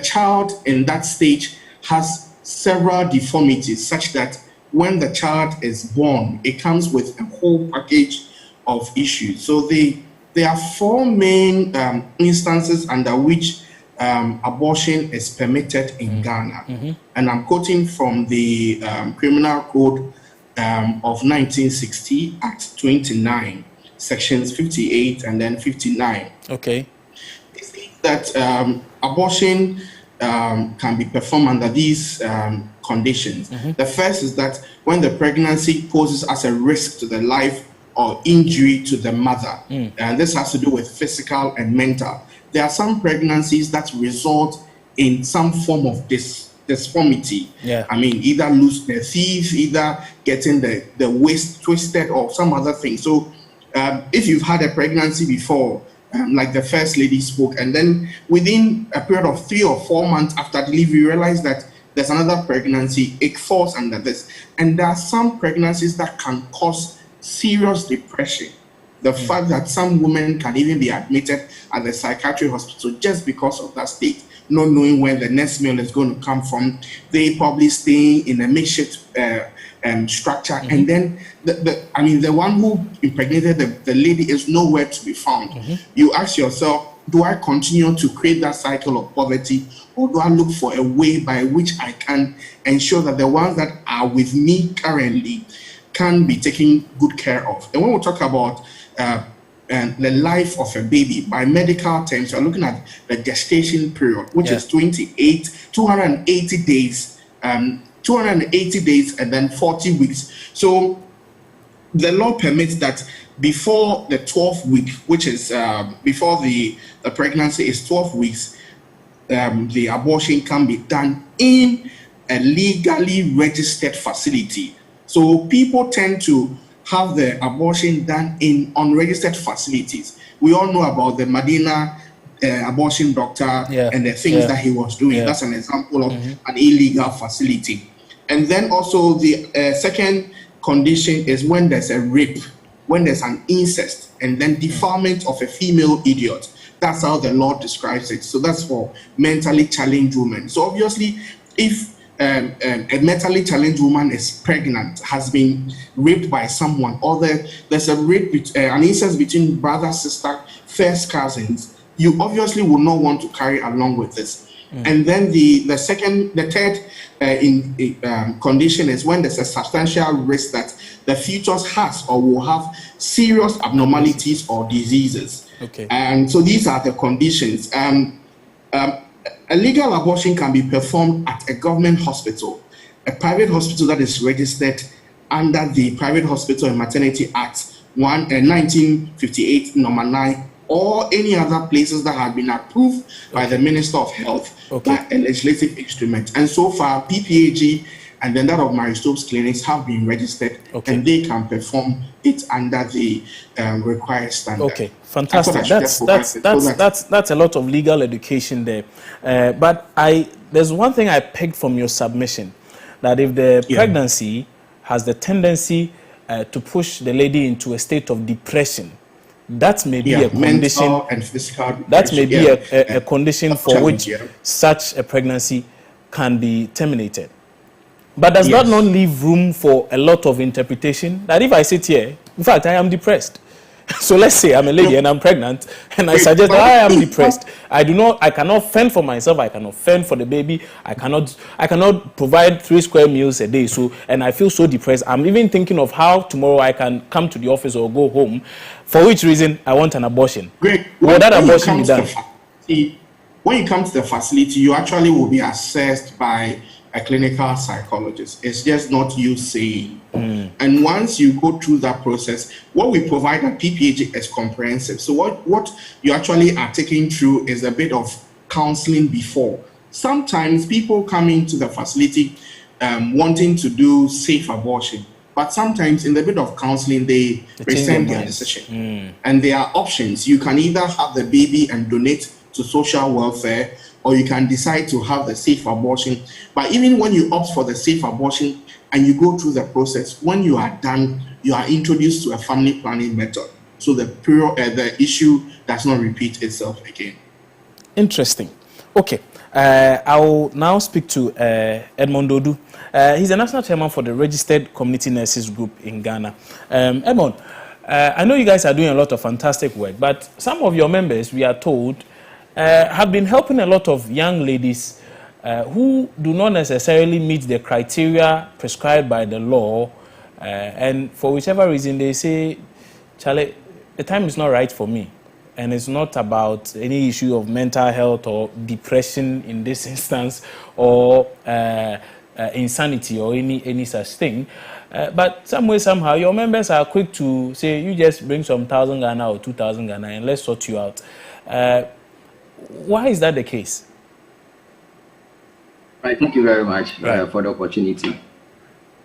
S15: child in that stage has several deformities, such that when the child is born, it comes with a whole package of issues. So there are four main instances under which abortion is permitted in Ghana. And I'm quoting from the Criminal Code of 1960, Act 29, sections 58 and then 59.
S1: Okay.
S15: It states that abortion can be performed under these conditions. The first is that when the pregnancy poses as a risk to the life or injury to the mother, and this has to do with physical and mental. There are some pregnancies that result in some form of dysformity. Either lose their teeth, either getting the waist twisted, or some other thing. So if you've had a pregnancy before, like the first lady spoke, and then within a period of 3 or 4 months after delivery, you realize that there's another pregnancy, it falls under this. And there are some pregnancies that can cause serious depression. The fact that some women can even be admitted at the psychiatric hospital just because of that state, not knowing where the next meal is going to come from. They probably staying in a makeshift structure, and then the one who impregnated the lady is nowhere to be found. You ask yourself, do I continue to create that cycle of poverty, or do I look for a way by which I can ensure that the ones that are with me currently can be taken good care of? And when we talk about the life of a baby, by medical terms, we're looking at the gestation period, which is 280 days, 280 days and then 40 weeks. So the law permits that before the 12th week, which is before the pregnancy is 12 weeks, the abortion can be done in a legally registered facility. So people tend to have the abortion done in unregistered facilities. We all know about the Medina abortion doctor and the things that he was doing. That's an example of an illegal facility. And then also the second condition is when there's a rape, when there's an incest, and then defilement of a female idiot. That's how the law describes it. So that's for mentally challenged women. So obviously, if a mentally challenged woman is pregnant, has been raped by someone, or there's a rape, an incest between brother, sister, first cousins, you obviously will not want to carry along with this. And then the third condition is when there's a substantial risk that the fetus has or will have serious abnormalities or diseases. And so these are the conditions. A legal abortion can be performed at a government hospital, a private hospital that is registered under the Private Hospital and Maternity Act 1958, number 9, or any other places that have been approved by the Minister of Health by a legislative instrument. And so far, PPAG and then that of Mary Stopes clinics have been registered, and they can perform it under the required standard.
S1: Okay, fantastic. That's a lot of legal education there. But there's one thing I picked from your submission, that if the pregnancy has the tendency to push the lady into a state of depression, that may be a condition,
S15: mental and physical
S1: that may be
S15: depression,
S1: a condition for which such a pregnancy can be terminated. But does that not leave room for a lot of interpretation? That if I sit here, in fact, I am depressed. So let's say I'm a lady and I'm pregnant, and I suggest that I am depressed. I cannot fend for myself. I cannot fend for the baby. I cannot provide 3 square meals a day. So, and I feel so depressed. I'm even thinking of how tomorrow I can come to the office or go home. For which reason I want an abortion.
S15: Great.
S1: Will that abortion be done?
S15: When you come to the facility, you actually will be assessed by a clinical psychologist. It's just not you saying. And once you go through that process, what we provide at PPH is comprehensive. So what you actually are taking through is a bit of counseling before. Sometimes people come into the facility wanting to do safe abortion, but sometimes in the bit of counseling, they rescind their decision. And there are options. You can either have the baby and donate to social welfare, or you can decide to have the safe abortion. But even when you opt for the safe abortion and you go through the process, when you are done, you are introduced to a family planning method. So the issue does not repeat itself again.
S1: Interesting. Okay. I will now speak to Edmond Dodu. He's a national chairman for the Registered Community Nurses Group in Ghana. Edmond, I know you guys are doing a lot of fantastic work, but some of your members, we are told, have been helping a lot of young ladies who do not necessarily meet the criteria prescribed by the law, and for whichever reason they say, Charlie, the time is not right for me, and it's not about any issue of mental health or depression in this instance, or insanity or any such thing. But some way, somehow, your members are quick to say, you just bring some 1,000 Ghana or 2,000 Ghana and let's sort you out. Why is that the case?
S16: Right, thank you very much for the opportunity.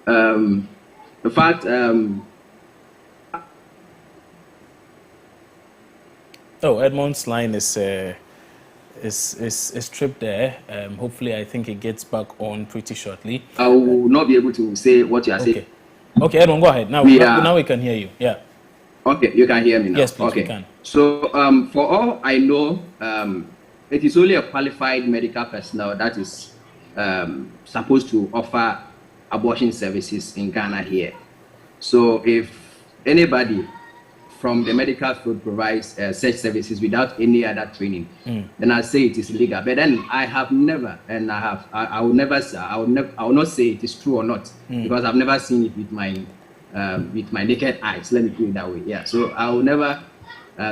S16: In fact,
S1: Edmond's line is stripped there. Hopefully, I think it gets back on pretty shortly.
S16: I will not be able to say what you are saying.
S1: Okay, Edmond, go ahead. Now we can hear you. Yeah.
S16: Okay, you can hear me now.
S1: Yes, please.
S16: Okay.
S1: We can.
S16: So, for all I know, it is only a qualified medical personnel that is supposed to offer abortion services in Ghana here. So, if anybody from the medical field provides such services without any other training, then I say it is illegal. But then I have never, and I will not say it is true or not, because I've never seen it with my naked eyes. Let me put it that way. Yeah. So I will never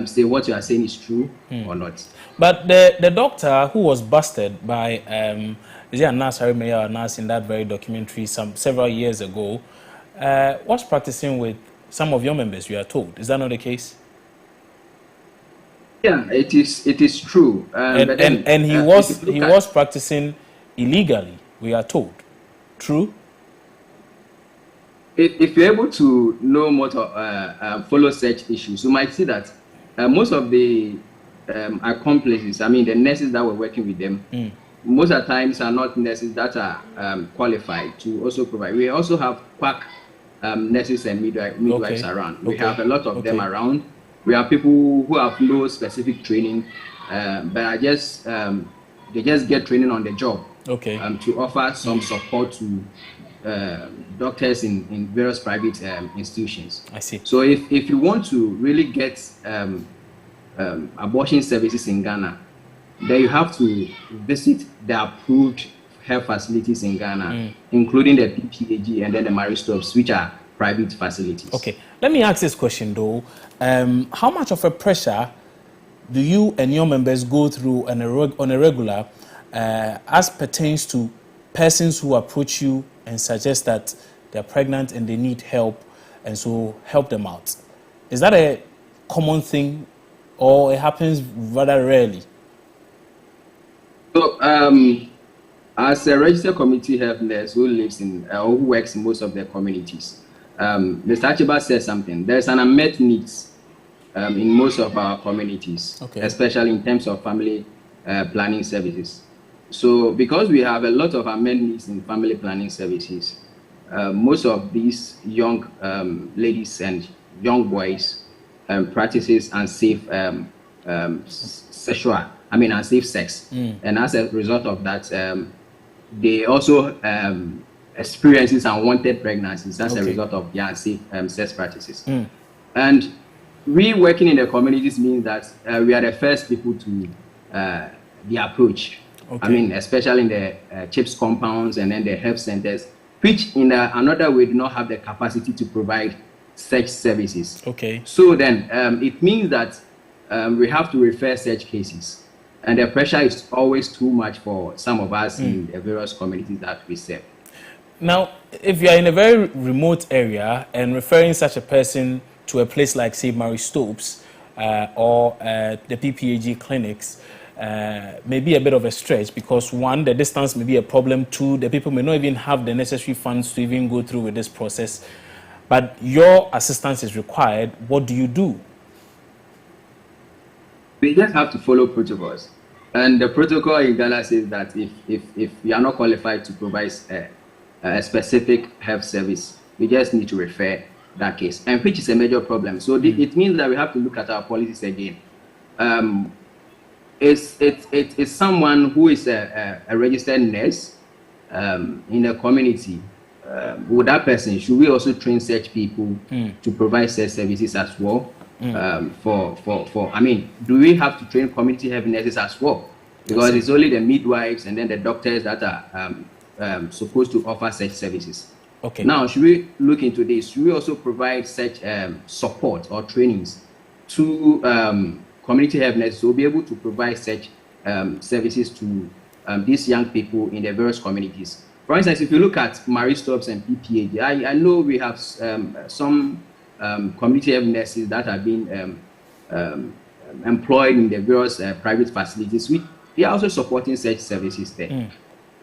S16: say what you are saying is true or not.
S1: But the doctor who was busted by is it a nurse, Harry Mayer, a nurse in that very documentary several years ago, was practicing with some of your members, we are told. Is that not the case?
S16: Yeah, it is true.
S1: And he was practicing illegally, we are told. True?
S16: If you're able to know more to follow such issues, you might see that most of the accomplices, I mean the nurses that were working with them, most of the times are not nurses that are qualified to also provide. We also have quack nurses and midwives around. We have a lot of them around. We have people who have no specific training, but are just they just get training on the job. To offer some support to doctors in various private institutions.
S1: I see.
S16: So if you want to really get abortion services in Ghana, then you have to visit the approved health facilities in Ghana, including the PPAG and then the marriage stops, which are private facilities.
S1: Okay, let me ask this question though. How much of a pressure do you and your members go through on a regular as pertains to persons who approach you and suggest that they're pregnant and they need help, and so help them out? Is that a common thing, or it happens rather rarely?
S16: So, as a registered community health nurse who lives in or who works in most of their communities, Mr. Achiba said something. There's an unmet needs in most of our communities, especially in terms of family planning services. So, because we have a lot of unmet needs in family planning services, most of these young ladies and young boys practices unsafe unsafe sex. And as a result of that, they also experiences unwanted pregnancies as a result of the unsafe sex practices. And we working in the communities means that we are the first people to the approach. I mean, especially in the CHIPS compounds and then the health centers, which in another way do not have the capacity to provide such services. So then it means that we have to refer such cases. And the pressure is always too much for some of us in the various communities that we serve.
S1: Now, if you are in a very remote area and referring such a person to a place like, say, Mary Stopes or the PPAG clinics, may be a bit of a stretch because, one, the distance may be a problem. Two, the people may not even have the necessary funds to even go through with this process. But your assistance is required. What do you do?
S16: We just have to follow protocols. And the protocol in Ghana says that if you are not qualified to provide a specific health service, we just need to refer that case, and which is a major problem. So it means that we have to look at our policies again. It's someone who is a registered nurse in a community. With that person, should we also train such people to provide such services as well? I mean, do we have to train community health nurses as well? Because it's only the midwives and then the doctors that are supposed to offer such services. Now, should we look into this? Should we also provide such support or trainings to community health nurses who will be able to provide such services to these young people in the various communities? For instance, if you look at Marie Stopes and PPAG, I know we have some community health nurses that have been employed in the various private facilities. We are also supporting such services there.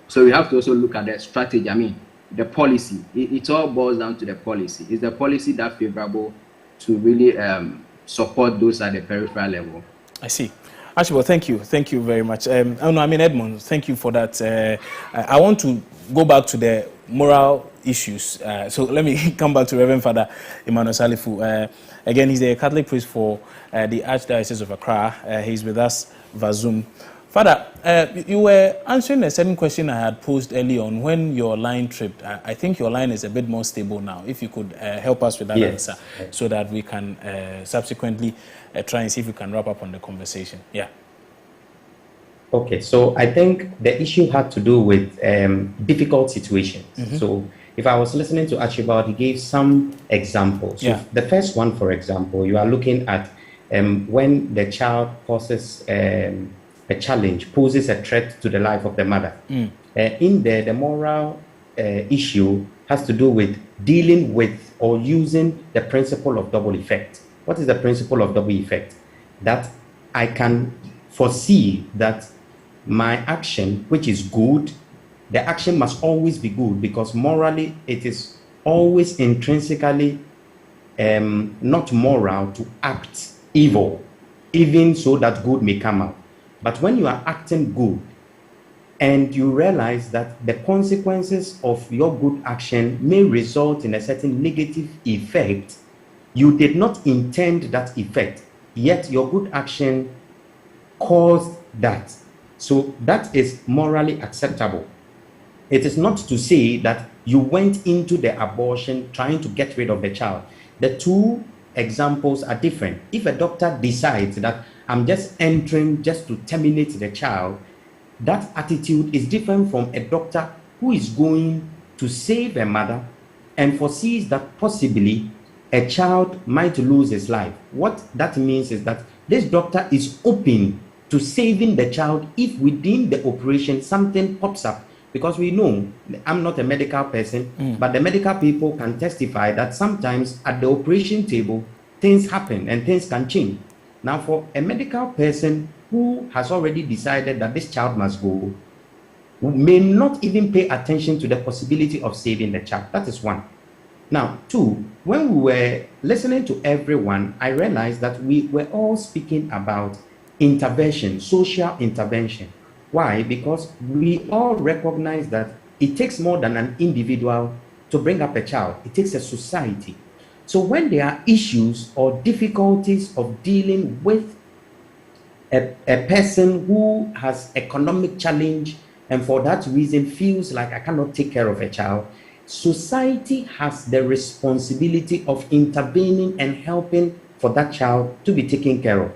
S16: So we have to also look at the strategy. I mean, the policy. It all boils down to the policy. Is the policy that favorable to really support those at the peripheral level?
S1: I see. Archibald, thank you. Thank you very much. Edmund, thank you for that. I want to go back to the moral issues. So let me come back to Reverend Father Emmanuel Salifu. Again, he's a Catholic priest for the Archdiocese of Accra. He's with us via Zoom. Father, you were answering a certain question I had posed early on when your line tripped. I think your line is a bit more stable now. If you could help us with that answer so that we can subsequently try and see if we can wrap up on the conversation. Yeah.
S14: Okay, so I think the issue had to do with difficult situations. So if I was listening to Archibald, he gave some examples. So the first one, for example, you are looking at when the child poses a challenge, poses a threat to the life of the mother. In there, the moral issue has to do with dealing with or using the principle of double effect. What is the principle of double effect? That I can foresee that my action, which is good, the action must always be good because morally it is always intrinsically not moral to act evil, even so that good may come out. But when you are acting good and you realize that the consequences of your good action may result in a certain negative effect, you did not intend that effect, yet your good action caused that. So that is morally acceptable. It is not to say that you went into the abortion trying to get rid of the child. The two examples are different. If a doctor decides that I'm just entering just to terminate the child, that attitude is different from a doctor who is going to save a mother and foresees that possibly a child might lose his life. What that means is that this doctor is open to saving the child if within the operation something pops up. Because we know, I'm not a medical person, but the medical people can testify that sometimes at the operation table, things happen and things can change. Now, for a medical person who has already decided that this child must go, may not even pay attention to the possibility of saving the child. That is one. Now, two, when we were listening to everyone, I realized that we were all speaking about intervention, social intervention. Why? Because we all recognize that it takes more than an individual to bring up a child. It takes a society. So when there are issues or difficulties of dealing with a person who has economic challenge and for that reason feels like I cannot take care of a child, society has the responsibility of intervening and helping for that child to be taken care of.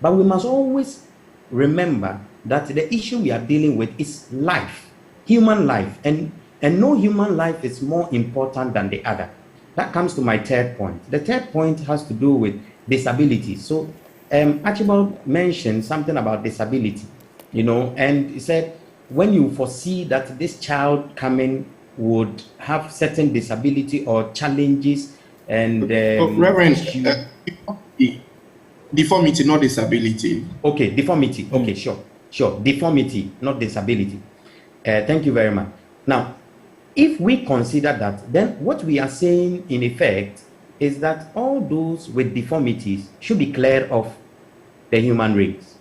S14: But we must always remember that the issue we are dealing with is life, human life, and no human life is more important than the other. That comes to my third point. The third point has to do with disability. So Archibald mentioned something about disability, and he said, when you foresee that this child coming would have certain disability or challenges and
S15: Reverend, deformity, not disability.
S14: Okay, deformity. Okay, sure. Deformity, not disability. Thank you very much. Now, if we consider that, then what we are saying in effect is that all those with deformities should be cleared of the human race.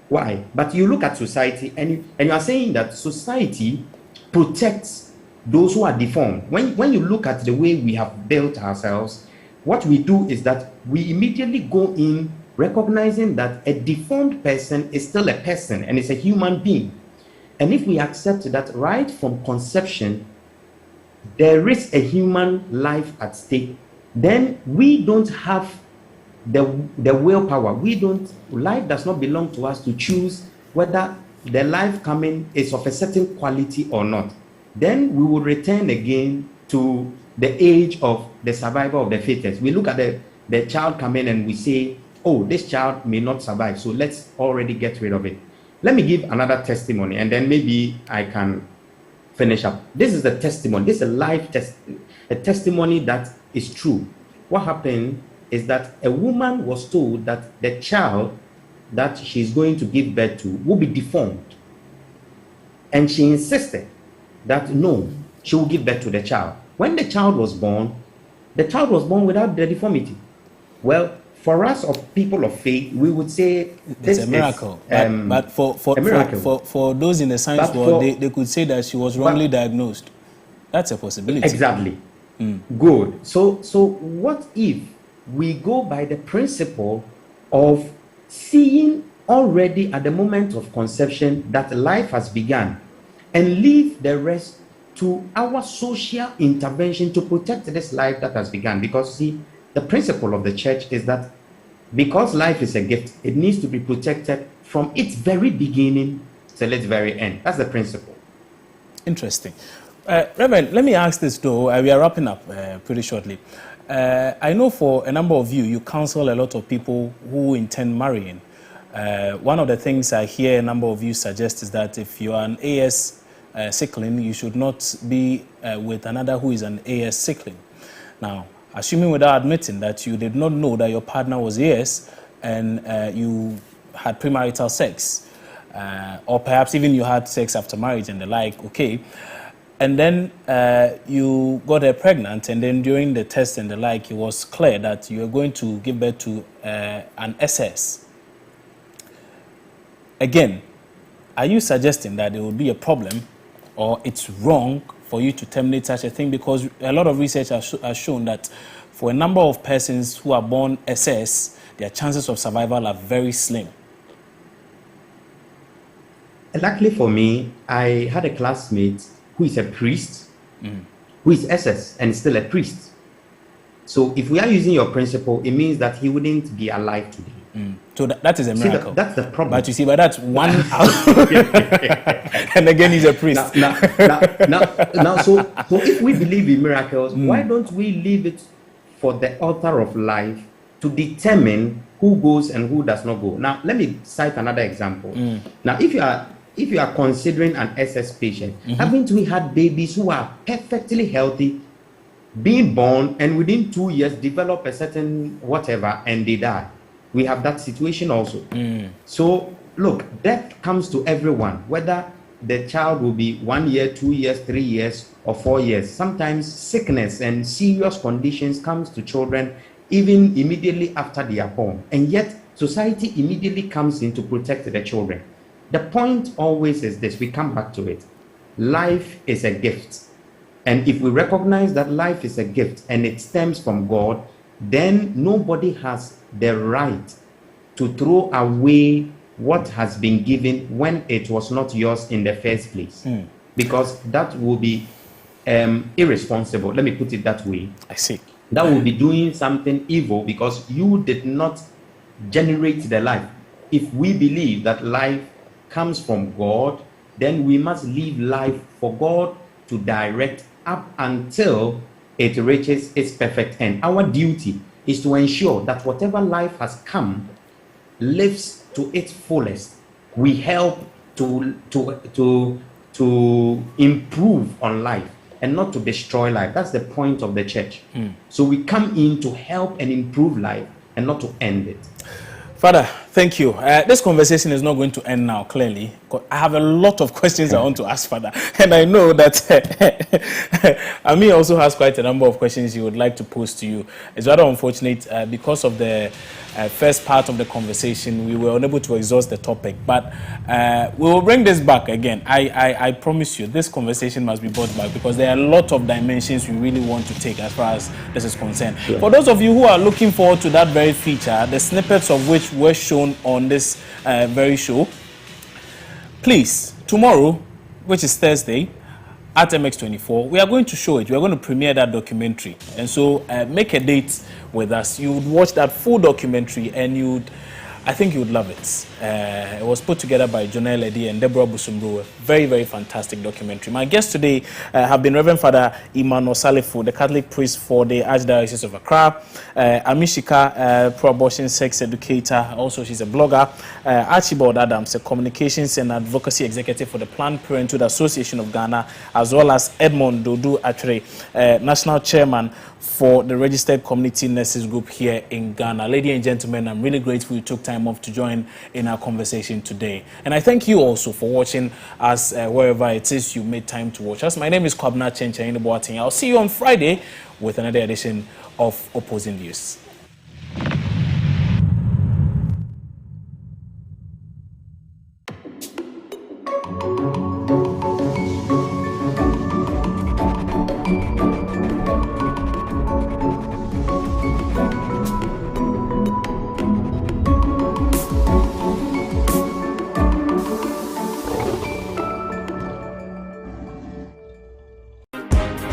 S14: Why? But you look at society and you are saying that society protects those who are deformed. When you look at the way we have built ourselves, what we do is that we immediately go in recognizing that a deformed person is still a person and is a human being. And if we accept that right from conception, there is a human life at stake, then we don't have the willpower. Life does not belong to us to choose whether the life coming is of a certain quality or not. Then we will return again to the age of the survival of the fittest. We look at the child coming and we say, oh, this child may not survive, so let's already get rid of it. Let me give another testimony and then maybe I can finish up. This is a testimony. This is a live a testimony that is true. What happened is that a woman was told that the child that she's going to give birth to will be deformed. And she insisted that no, she will give birth to the child. When the child was born without the deformity. Well, for us of people of faith, we would say
S1: it's a miracle. But for those in the science world, they could say that she was wrongly diagnosed. That's a possibility.
S14: Exactly. Good. So what if we go by the principle of seeing already at the moment of conception that life has begun and leave the rest to our social intervention to protect this life that has begun? Because see, the principle of the church is that because life is a gift, it needs to be protected from its very beginning till its very end. That's the principle.
S1: Interesting. Reverend, let me ask this though. We are wrapping up pretty shortly. I know for a number of you counsel a lot of people who intend marrying. One of the things I hear a number of you suggest is that if you are an AS sickling, you should not be with another who is an AS sickling. Now, assuming without admitting that you did not know that your partner was AS and you had premarital sex, or perhaps even you had sex after marriage and the like, okay, and then you got her pregnant, and then during the test and the like, it was clear that you were going to give birth to an SS. Again, are you suggesting that there would be a problem or it's wrong for you to terminate such a thing? Because a lot of research has shown that for a number of persons who are born SS, their chances of survival are very slim.
S14: Luckily for me, I had a classmate who is a priest, who is SS and still a priest. So if we are using your principle, it means that he wouldn't be alive today.
S1: So that is a miracle.
S14: See, that's the problem.
S1: But you see, but that's one out. And again, he's a priest.
S14: Now, so if we believe in miracles, why don't we leave it for the author of life to determine who goes and who does not go? Now, let me cite another example. Now, if you are considering an SS patient, haven't we had babies who are perfectly healthy, being born, and within 2 years develop a certain whatever and they die? We have that situation also. So look, death comes to everyone, whether the child will be 1 year, 2 years, 3 years, or 4 years. Sometimes sickness and serious conditions comes to children even immediately after they are born. And yet society immediately comes in to protect the children. The point always is this, we come back to it. Life is a gift. And if we recognize that life is a gift and it stems from God, then nobody has the right to throw away what has been given when it was not yours in the first place. Because that will be irresponsible. Let me put it that way.
S1: I see.
S14: That will be doing something evil because you did not generate the life. If we believe that life comes from God, then we must live life for God to direct up until it reaches its perfect end. Our duty is to ensure that whatever life has come lives to its fullest. We help to improve on life and not to destroy life. That's the point of the church. So we come in to help and improve life and not to end it.
S1: Father, thank you. This conversation is not going to end now, clearly. I have a lot of questions I want to ask, Father. And I know that Ami also has quite a number of questions he would like to pose to you. It's rather unfortunate because of the first part of the conversation, we were unable to exhaust the topic. But we will bring this back again. I promise you, this conversation must be brought back because there are a lot of dimensions we really want to take as far as this is concerned. Sure. For those of you who are looking forward to that very feature, the snippets of which were shown on this very show, please, tomorrow, which is Thursday, at MX24, we are going to show it. We are going to premiere that documentary. And so make a date with us. You would watch that full documentary and I think you would love it. It was put together by Jonelle Eddy and Deborah Busumbro. Very, very fantastic documentary. My guests today have been Reverend Father Emmanuel Salifo, the Catholic priest for the Archdiocese of Accra, Amishika, pro-abortion sex educator. Also, she's a blogger. Archibald Adams, a communications and advocacy executive for the Planned Parenthood Association of Ghana, as well as Edmond Dodu Atre, national chairman for the Registered Community Nurses Group here in Ghana. Ladies and gentlemen, I'm really grateful you took time off to join in our conversation today. And I thank you also for watching us wherever it is you made time to watch us. My name is Kwabna Chencha. I'll see you on Friday with another edition of Opposing Views.